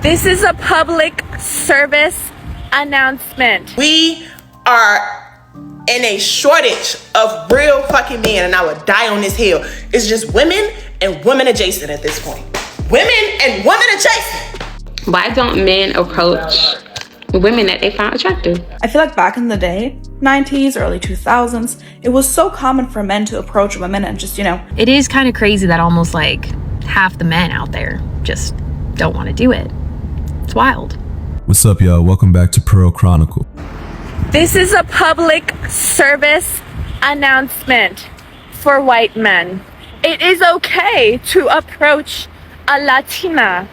This is a public service announcement. We are in a shortage of real fucking men, and I would die on this hill. It's just women and women adjacent at this point. Women and women adjacent. Why don't men approach women that they find attractive? I feel like back in the day, 90s, early 2000s, it was so common for men to approach women and just, It is kind of crazy that almost like half the men out there just don't want to do it. It's wild. What's up, y'all? Welcome back to Pearl Chronicle. This is a public service announcement for white men. It is okay to approach a Latina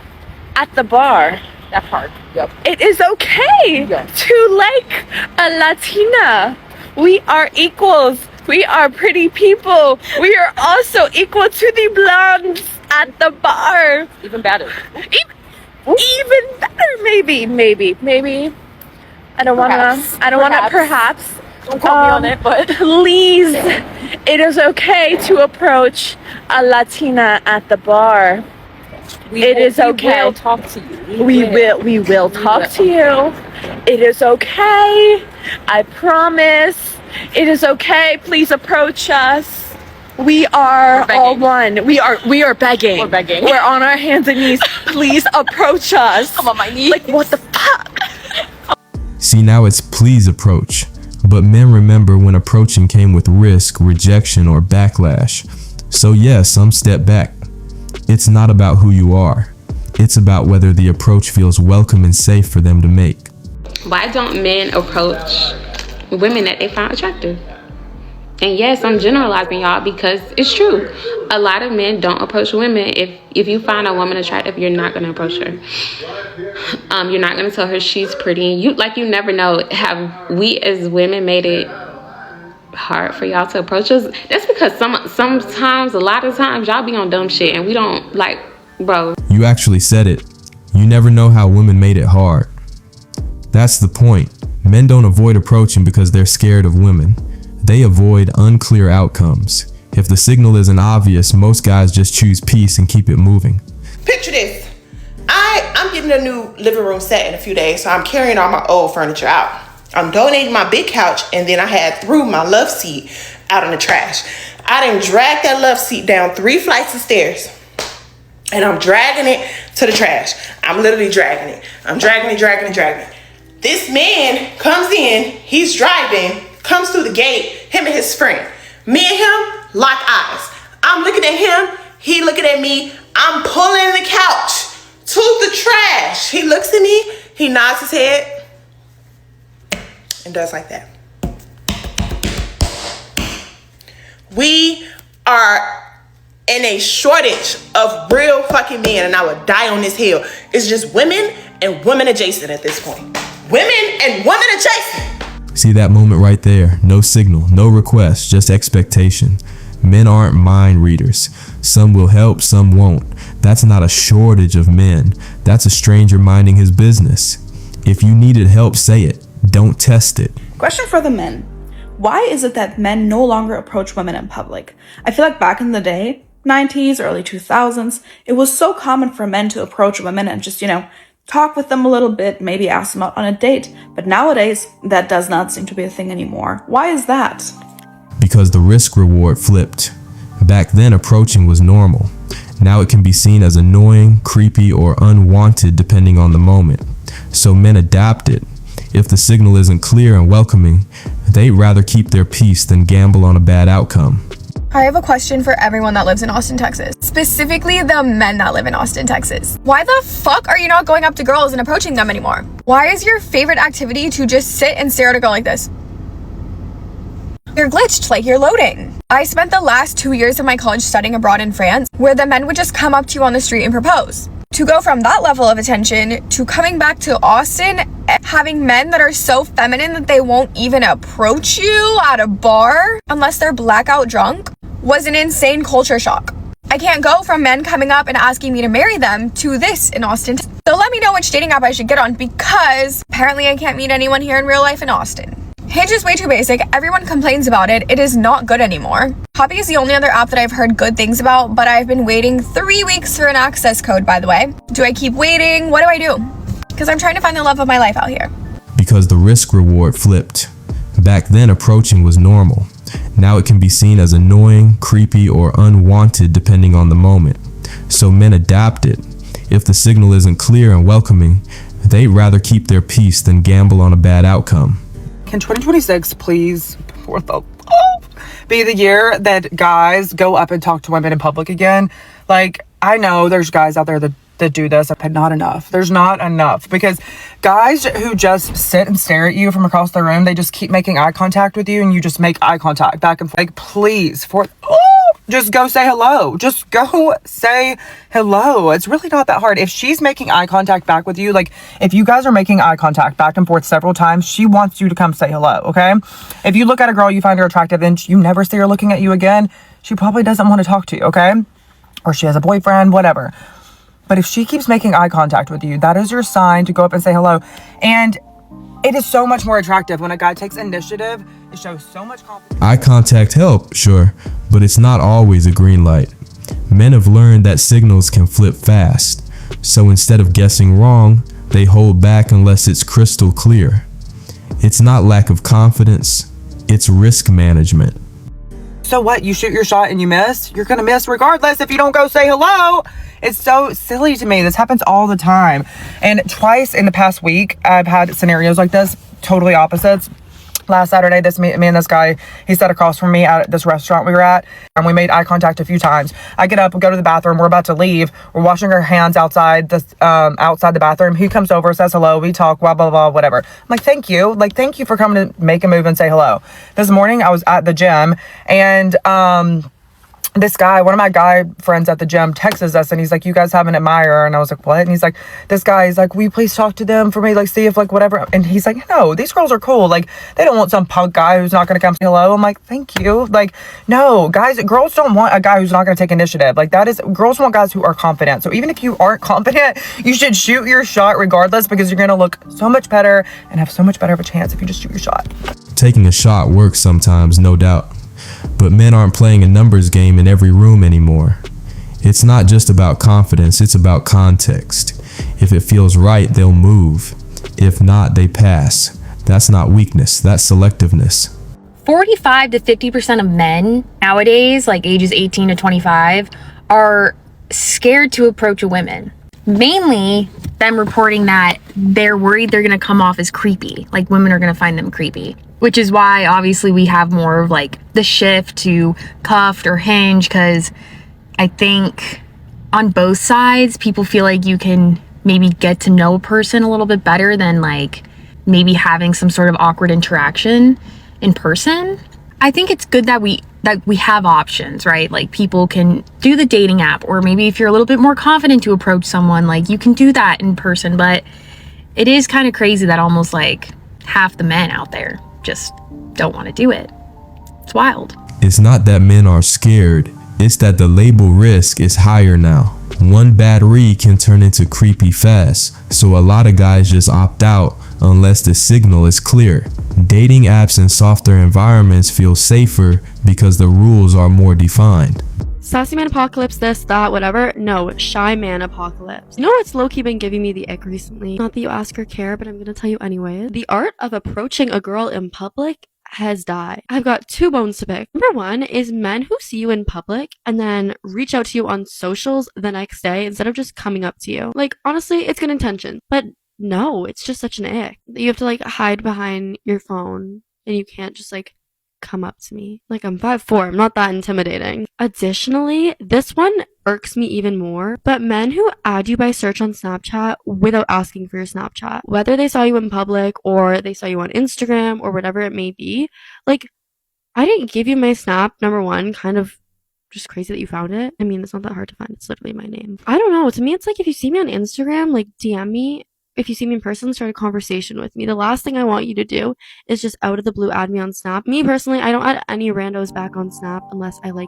at the bar. That part. Yep. It is okay to like a Latina. We are equals. We are pretty people. We are also equal to the blondes at the bar. Even better. Even better, maybe. I don't want to perhaps. Don't quote me on it, but please, it is okay to approach a Latina at the bar. It is okay. We will talk to you. We will talk to you. It is okay. I promise. It is okay. Please approach us. We are all one. We are begging. We're begging. We're on our hands and knees. Please approach us. I'm on my knees. Like, what the fuck? See, now it's please approach. But men remember when approaching came with risk, rejection, or backlash. So yeah, some step back. It's not about who you are. It's about whether the approach feels welcome and safe for them to make. Why don't men approach women that they find attractive? And yes, I'm generalizing, y'all, because it's true. A lot of men don't approach women. If you find a woman attractive, you're not going to approach her. You're not going to tell her she's pretty. You never know. Have we as women made it hard for y'all to approach us? That's because sometimes, a lot of times, y'all be on dumb shit and we don't bro. You actually said it. You never know how women made it hard. That's the point. Men don't avoid approaching because they're scared of women. They avoid unclear outcomes. If the signal isn't obvious, most guys just choose peace and keep it moving. Picture this. I'm getting a new living room set in a few days, so I'm carrying all my old furniture out. I'm donating my big couch, and then I threw my love seat out in the trash. I done dragged that love seat down 3 flights of stairs, and I'm dragging it to the trash. I'm literally dragging it. I'm dragging it. This man comes in, he's driving, comes through the gate, him and his friend. Me and him lock eyes. I'm looking at him, he looking at me. I'm pulling the couch to the trash. He looks at me, he nods his head, and does like that. We are in a shortage of real fucking men, and I would die on this hill. It's just women and women adjacent at this point. Women and women adjacent. See that moment right there? No signal, no request, just expectation. Men aren't mind readers. Some will help, some won't. That's not a shortage of men. That's a stranger minding his business. If you needed help, say it. Don't test it. Question for the men. Why is it that men no longer approach women in public? I feel like back in the day, 90s, early 2000s, it was so common for men to approach women and just, talk with them a little bit, maybe ask them out on a date. But nowadays, that does not seem to be a thing anymore. Why is that? Because the risk reward flipped. Back then, approaching was normal. Now it can be seen as annoying, creepy, or unwanted depending on the moment. So men adapted. If the signal isn't clear and welcoming, they'd rather keep their peace than gamble on a bad outcome. I have a question for everyone that lives in Austin, Texas. Specifically the men that live in Austin, Texas. Why the fuck are you not going up to girls and approaching them anymore? Why is your favorite activity to just sit and stare at a girl like this? You're glitched, like you're loading. I spent the last 2 years of my college studying abroad in France, where the men would just come up to you on the street and propose. To go from that level of attention to coming back to Austin, having men that are so feminine that they won't even approach you at a bar unless they're blackout drunk, was an insane culture shock. I can't go from men coming up and asking me to marry them to this in Austin. So let me know which dating app I should get on, because apparently I can't meet anyone here in real life in Austin. Hinge is way too basic. Everyone complains about it. It is not good anymore. Hobby is the only other app that I've heard good things about, but I've been waiting 3 weeks for an access code, by the way. Do I keep waiting? What do I do? Because I'm trying to find the love of my life out here. Because the risk reward flipped. Back then, approaching was normal. Now it can be seen as annoying, creepy, or unwanted depending on the moment. So men adapted. If the signal isn't clear and welcoming, they'd rather keep their peace than gamble on a bad outcome. Can 2026 please, for the be the year that guys go up and talk to women in public again? Like, I know there's guys out there that do this, but not enough. There's not enough, because guys who just sit and stare at you from across the room, they just keep making eye contact with you, and you just make eye contact back and forth. Like, please, just go say hello. Just go say hello. It's really not that hard. If she's making eye contact back with you, like if you guys are making eye contact back and forth several times, she wants you to come say hello, okay? If you look at a girl, you find her attractive, and you never see her looking at you again, she probably doesn't want to talk to you, okay? Or she has a boyfriend, whatever. But if she keeps making eye contact with you, that is your sign to go up and say hello. And it is so much more attractive when a guy takes initiative. It shows so much confidence. Eye contact help, sure, but it's not always a green light. Men have learned that signals can flip fast. So instead of guessing wrong, they hold back unless it's crystal clear. It's not lack of confidence, it's risk management. So what? You shoot your shot and you miss? You're gonna miss regardless if you don't go say hello. It's so silly to me. This happens all the time. And twice in the past week, I've had scenarios like this, totally opposites. Last Saturday, me and this guy, he sat across from me at this restaurant we were at, and we made eye contact a few times. I get up, we go to the bathroom, we're about to leave. We're washing our hands outside the bathroom. He comes over, says hello, we talk, blah, blah, blah, whatever. I'm like, thank you. Like, thank you for coming to make a move and say hello. This morning, I was at the gym, and this guy, one of my guy friends at the gym, texts us, and he's like, you guys have an admirer? And I was like, what? And he's like, this guy is like, will you please talk to them for me, like, see if, like, whatever. And he's like, no, these girls are cool. Like, they don't want some punk guy who's not gonna come say hello. I'm like, thank you. Like, no, girls don't want a guy who's not gonna take initiative. Like, girls want guys who are confident. So even if you aren't confident, you should shoot your shot regardless, because you're gonna look so much better and have so much better of a chance if you just shoot your shot. Taking a shot works sometimes, no doubt. But men aren't playing a numbers game in every room anymore. It's not just about confidence, it's about context. If it feels right, they'll move. If not, they pass. That's not weakness, that's selectiveness. 45 to 50% of men nowadays, like ages 18 to 25, are scared to approach a woman. Mainly them reporting that they're worried they're going to come off as creepy, like women are going to find them creepy. Which is why obviously we have more of like the shift to cuffed or hinge, because I think on both sides people feel like you can maybe get to know a person a little bit better than like maybe having some sort of awkward interaction in person. I think it's good that we have options, right? Like people can do the dating app, or maybe if you're a little bit more confident to approach someone, like you can do that in person. But it is kind of crazy that almost like half the men out there just don't want to do it. It's wild. It's not that men are scared, it's that the label risk is higher now. One bad read can turn into creepy fast, so a lot of guys just opt out unless the signal is clear. Dating apps in softer environments feel safer because the rules are more defined. Sassy man apocalypse, this, that, whatever. No, shy man apocalypse. You know what's low-key been giving me the ick recently? Not that you ask or care, but I'm gonna tell you anyways. The art of approaching a girl in public has died. I've got 2 bones to pick. Number 1 is men who see you in public and then reach out to you on socials the next day instead of just coming up to you. Like, honestly, it's good intention, but no, it's just such an ick. You have to like hide behind your phone and you can't just like come up to me. Like, I'm 5'4", I'm not that intimidating. Additionally, this one irks me even more, but men who add you by search on Snapchat without asking for your Snapchat, whether they saw you in public or they saw you on Instagram or whatever it may be, like, I didn't give you my Snap, number 1, kind of just crazy that you found it. I mean, it's not that hard to find, it's literally my name. I don't know, to me it's like if you see me on Instagram, like DM me. If you see me in person, start a conversation with me. The last thing I want you to do is just out of the blue add me on Snap. Me personally, I don't add any randos back on Snap unless I like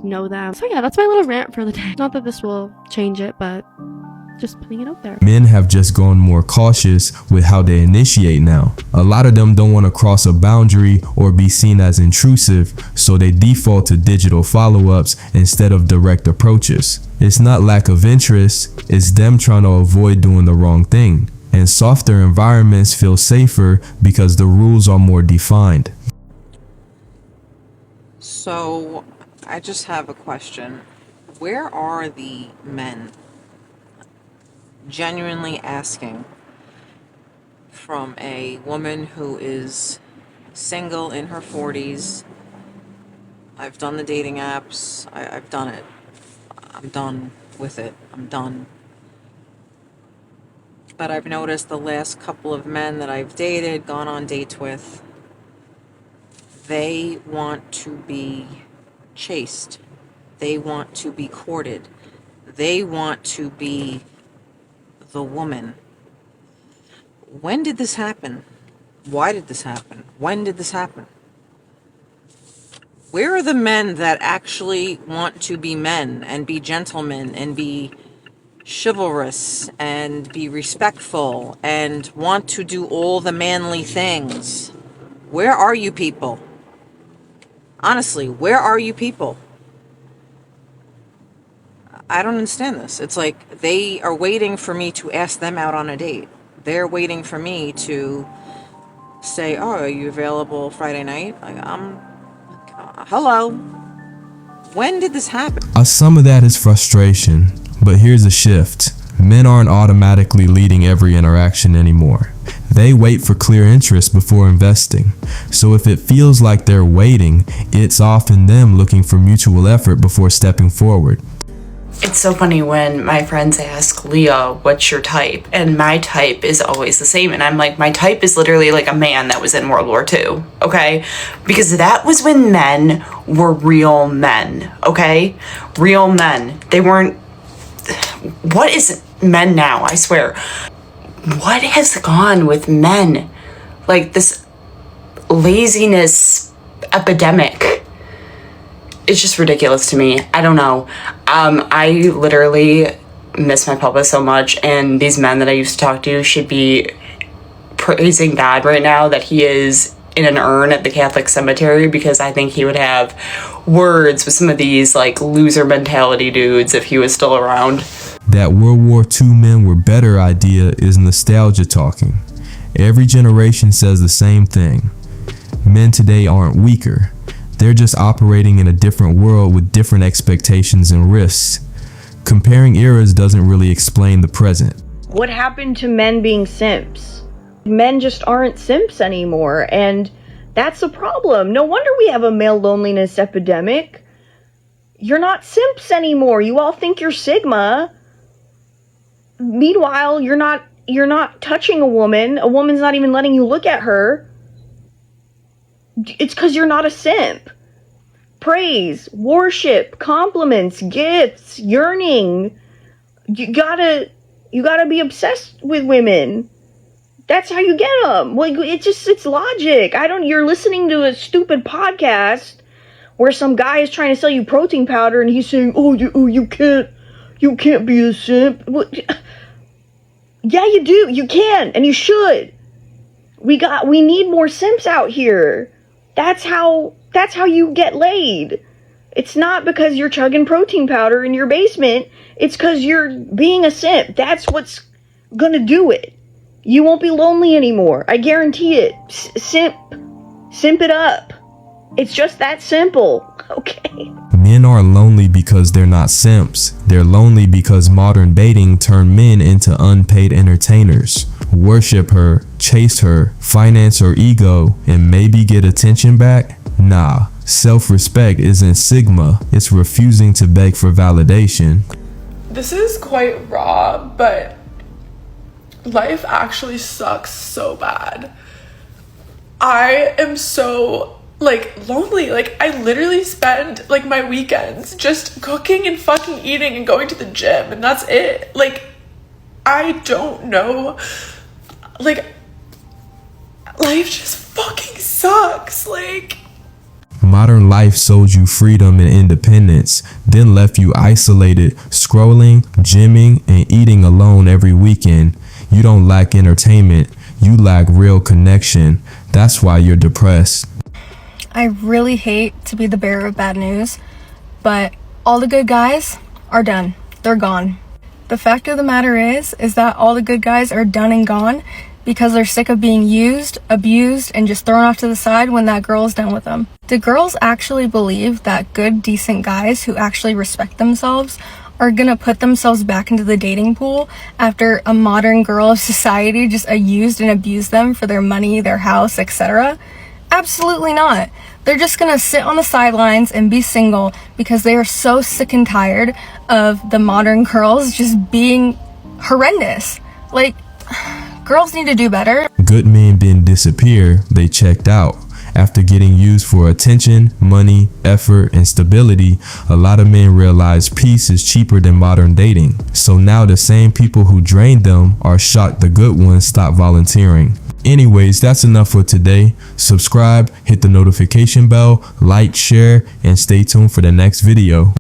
know them. So yeah, that's my little rant for the day. Not that this will change it, but Just putting it out there. Men have just gone more cautious with how they initiate now. A lot of them don't want to cross a boundary or be seen as intrusive, so they default to digital follow-ups instead of direct approaches. It's not lack of interest, it's them trying to avoid doing the wrong thing. And softer environments feel safer because the rules are more defined. So, I just have a question. Where are the men? Genuinely asking, from a woman who is single in her 40s. I've done the dating apps. I've done it. I'm done with it. I'm done. But I've noticed the last couple of men that I've dated, gone on dates with, they want to be chased. They want to be courted. They want to be the woman. When did this happen? Why did this happen? When did this happen? Where are the men that actually want to be men and be gentlemen and be chivalrous and be respectful and want to do all the manly things? Where are you people? Honestly, where are you people? I don't understand this. It's like they are waiting for me to ask them out on a date. They're waiting for me to say, oh, are you available Friday night? Like, hello. When did this happen? Some of that is frustration, but here's a shift. Men aren't automatically leading every interaction anymore. They wait for clear interest before investing. So if it feels like they're waiting, it's often them looking for mutual effort before stepping forward. It's so funny when my friends ask Leah, what's your type? And my type is always the same. And I'm like, my type is literally like a man that was in World War II, okay? Because that was when men were real men, okay? Real men. They weren't... What is men now? I swear. What has gone with men? Like this laziness epidemic. It's just ridiculous to me. I don't know. I literally miss my papa so much, and these men that I used to talk to should be praising God right now that he is in an urn at the Catholic cemetery, because I think he would have words with some of these like loser mentality dudes if he was still around. That World War II men were better idea is nostalgia talking. Every generation says the same thing. Men today aren't weaker. They're just operating in a different world with different expectations and risks. Comparing eras doesn't really explain the present. What happened to men being simps? Men just aren't simps anymore, and that's a problem. No wonder we have a male loneliness epidemic. You're not simps anymore. You all think you're Sigma. Meanwhile, you're not touching a woman. A woman's not even letting you look at her. It's because you're not a simp. Praise, worship, compliments, gifts, yearning. You gotta be obsessed with women. That's how you get them. Like, it's logic. You're listening to a stupid podcast where some guy is trying to sell you protein powder and he's saying, you can't be a simp. Yeah, you do. You can, and you should. We need more simps out here. That's how you get laid. It's not because you're chugging protein powder in your basement. It's because you're being a simp. That's what's gonna do it. You won't be lonely anymore. I guarantee it. Simp it up. It's just that simple. Okay. Men are lonely because they're not simps. They're lonely because modern baiting turned men into unpaid entertainers. Worship her, chase her, finance her ego, and maybe get attention back? Nah, self-respect isn't Sigma, it's refusing to beg for validation. This is quite raw, but life actually sucks so bad. I am so lonely. I literally spend my weekends just cooking and fucking eating and going to the gym, and that's it. I don't know. Life just fucking sucks. Modern life sold you freedom and independence, then left you isolated, scrolling, gymming, and eating alone every weekend. You don't lack entertainment, you lack real connection. That's why you're depressed. I really hate to be the bearer of bad news, but all the good guys are done. They're gone. The fact of the matter is that all the good guys are done and gone because they're sick of being used, abused, and just thrown off to the side when that girl is done with them. Do girls actually believe that good, decent guys who actually respect themselves are gonna put themselves back into the dating pool after a modern girl of society just used and abused them for their money, their house, etc.? Absolutely not. They're just gonna sit on the sidelines and be single because they are so sick and tired of the modern girls just being horrendous. Like, girls need to do better. Good men didn't disappear, they checked out. After getting used for attention, money, effort, and stability, a lot of men realize peace is cheaper than modern dating. So now the same people who drained them are shocked the good ones stopped volunteering. Anyways, that's enough for today. Subscribe, hit the notification bell, like, share, and stay tuned for the next video.